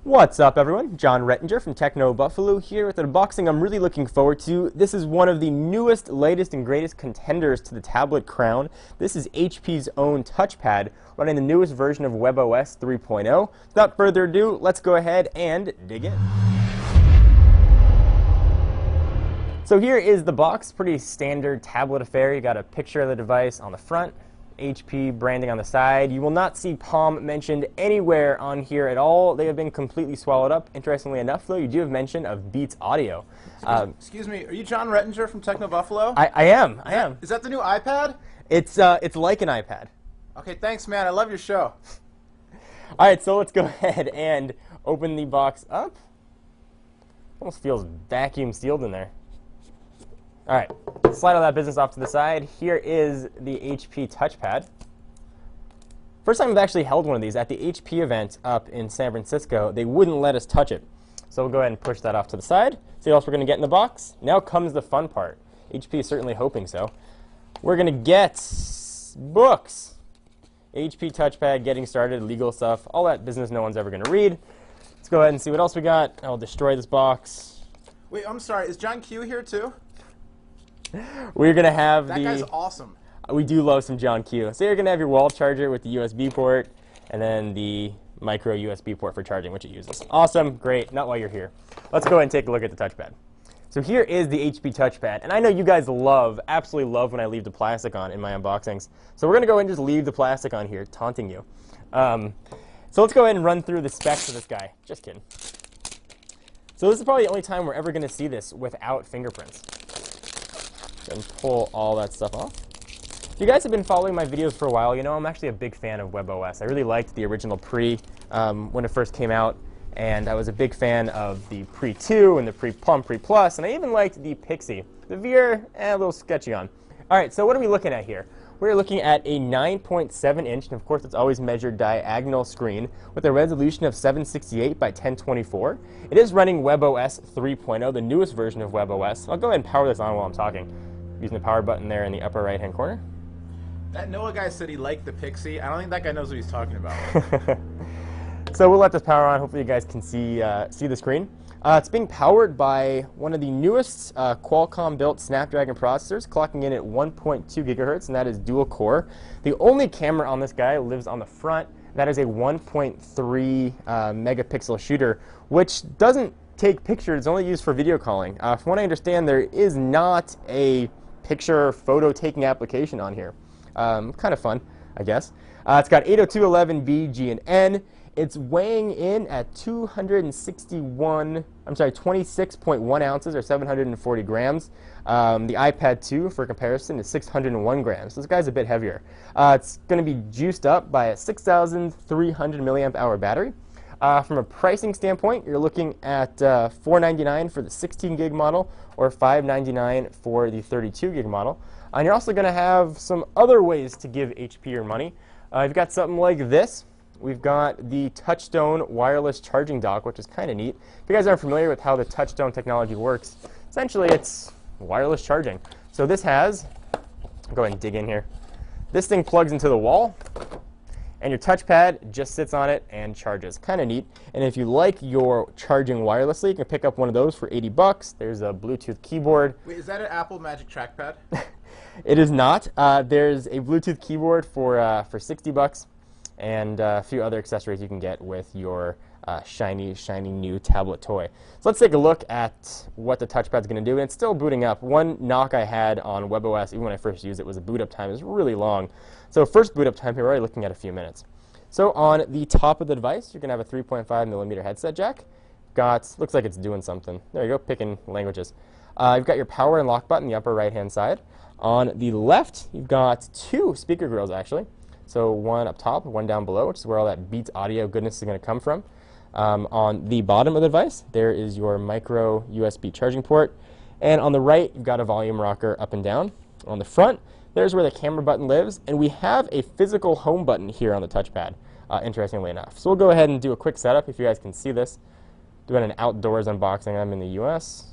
What's up, everyone? John Rettinger from Techno Buffalo here with an unboxing I'm really looking forward to. This is one of the newest, latest, and greatest contenders to the tablet crown. This is HP's own TouchPad running the newest version of WebOS 3.0. Without further ado, let's go ahead and dig in. So here is the box, pretty standard tablet affair. You got a picture of the device on the front, HP branding on the side. You will not see Palm mentioned anywhere on here at all. They have been completely swallowed up. Interestingly enough, though, you do have mention of Beats Audio. Excuse me, are you John Rettinger from Techno Buffalo? I am. Is that the new iPad? It's like an iPad. Okay, thanks, man. I love your show. All right, so let's go ahead and open the box up. Almost feels vacuum sealed in there. All right, slide all that business off to the side. Here is the HP TouchPad. First time I've actually held one of these at the HP event up in San Francisco. They wouldn't let us touch it. So we'll go ahead and push that off to the side. See what else we're going to get in the box. Now comes the fun part. HP is certainly hoping so. We're going to get books. HP TouchPad, getting started, legal stuff, all that business no one's ever going to read. Let's go ahead and see what else we got. I'll destroy this box. Wait, I'm sorry. Is John Q here too? We're going to have that guy's awesome. We do love some John Q. So you're going to have your wall charger with the USB port and then the micro USB port for charging, which it uses. Awesome, great, not while you're here. Let's go ahead and take a look at the touchpad. So here is the HP touchpad. And I know you guys love, absolutely love when I leave the plastic on in my unboxings. So we're going to go ahead and just leave the plastic on here, taunting you. So let's go ahead and run through the specs of this guy. Just kidding. So this is probably the only time we're ever going to see this without fingerprints. And pull all that stuff off. If you guys have been following my videos for a while, you know I'm actually a big fan of WebOS. I really liked the original Pre when it first came out, and I was a big fan of the Pre 2 and the Pre Plum Pre Plus, and I even liked the Pixie. The VR, a little sketchy on. All right, so what are we looking at here? We're looking at a 9.7-inch, and of course it's always measured diagonal screen, with a resolution of 768 by 1024. It is running WebOS 3.0, the newest version of WebOS. I'll go ahead and power this on while I'm talking, using the power button there in the upper right-hand corner. That Noah guy said he liked the Pixie. I don't think that guy knows what he's talking about. So we'll let this power on. Hopefully you guys can see the screen. It's being powered by one of the newest Qualcomm-built Snapdragon processors, clocking in at 1.2 gigahertz, and that is dual core. The only camera on this guy lives on the front. That is a 1.3 megapixel shooter, which doesn't take pictures. It's only used for video calling. From what I understand, there is not a picture photo taking application on here. Kind of fun, I guess. It's got 802.11b, G, and N. It's weighing in at 26.1 ounces or 740 grams. The iPad 2, for comparison, is 601 grams. So this guy's a bit heavier. It's going to be juiced up by a 6,300 milliamp hour battery. From a pricing standpoint, you're looking at $499 for the 16 gig model or $599 for the 32 gig model. And you're also going to have some other ways to give HP your money. You've got something like this. We've got the Touchstone wireless charging dock, which is kind of neat. If you guys aren't familiar with how the Touchstone technology works, essentially it's wireless charging. So this has, I'll go ahead and dig in here. This thing plugs into the wall, and your touchpad just sits on it and charges. Kind of neat. And if you like your charging wirelessly, you can pick up one of those for 80 bucks. There's a Bluetooth keyboard. Wait, is that an Apple Magic Trackpad? It is not. There's a Bluetooth keyboard for 60 bucks. And a few other accessories you can get with your shiny new tablet toy. So let's take a look at what the touchpad's going to do. And it's still booting up. One knock I had on WebOS, even when I first used it, was the boot up time is really long. So first boot up time here, we're already looking at a few minutes. So on the top of the device, you're going to have a 3.5 millimeter headset jack. Looks like it's doing something. There you go, picking languages. You've got your power and lock button in the upper right-hand side. On the left, you've got two speaker grills, actually. So one up top, one down below, which is where all that Beats audio goodness is going to come from. On the bottom of the device, there is your micro USB charging port. And on the right, you've got a volume rocker up and down. On the front, there's where the camera button lives. And we have a physical home button here on the touchpad, interestingly enough. So we'll go ahead and do a quick setup if you guys can see this. Doing an outdoors unboxing. I'm in the US.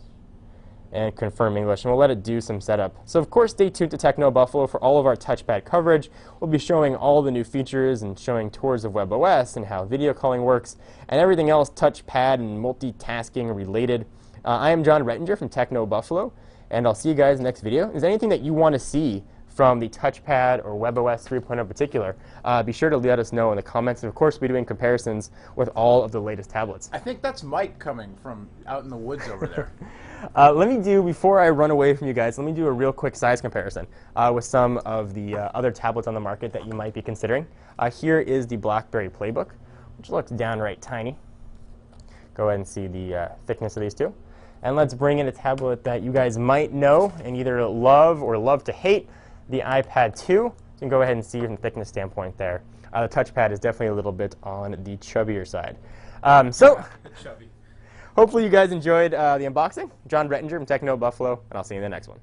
and confirm English, and we'll let it do some setup. So of course, stay tuned to Techno Buffalo for all of our TouchPad coverage. We'll be showing all the new features and showing tours of WebOS and how video calling works and everything else TouchPad and multitasking related. I am John Rettinger from Techno Buffalo, and I'll see you guys in the next video. Is there anything that you want to see from the TouchPad or WebOS 3.0 in particular, be sure to let us know in the comments. And of course, we'll be doing comparisons with all of the latest tablets. I think that's Mike coming from out in the woods over there. Let me do, before I run away from you guys, let me do a real quick size comparison with some of the other tablets on the market that you might be considering. Here is the BlackBerry Playbook, which looks downright tiny. Go ahead and see the thickness of these two. And let's bring in a tablet that you guys might know and either love or love to hate, the iPad 2. You can go ahead and see from the thickness standpoint there. The touchpad is definitely a little bit on the chubbier side. Hopefully you guys enjoyed the unboxing. John Rettinger from Techno Buffalo, and I'll see you in the next one.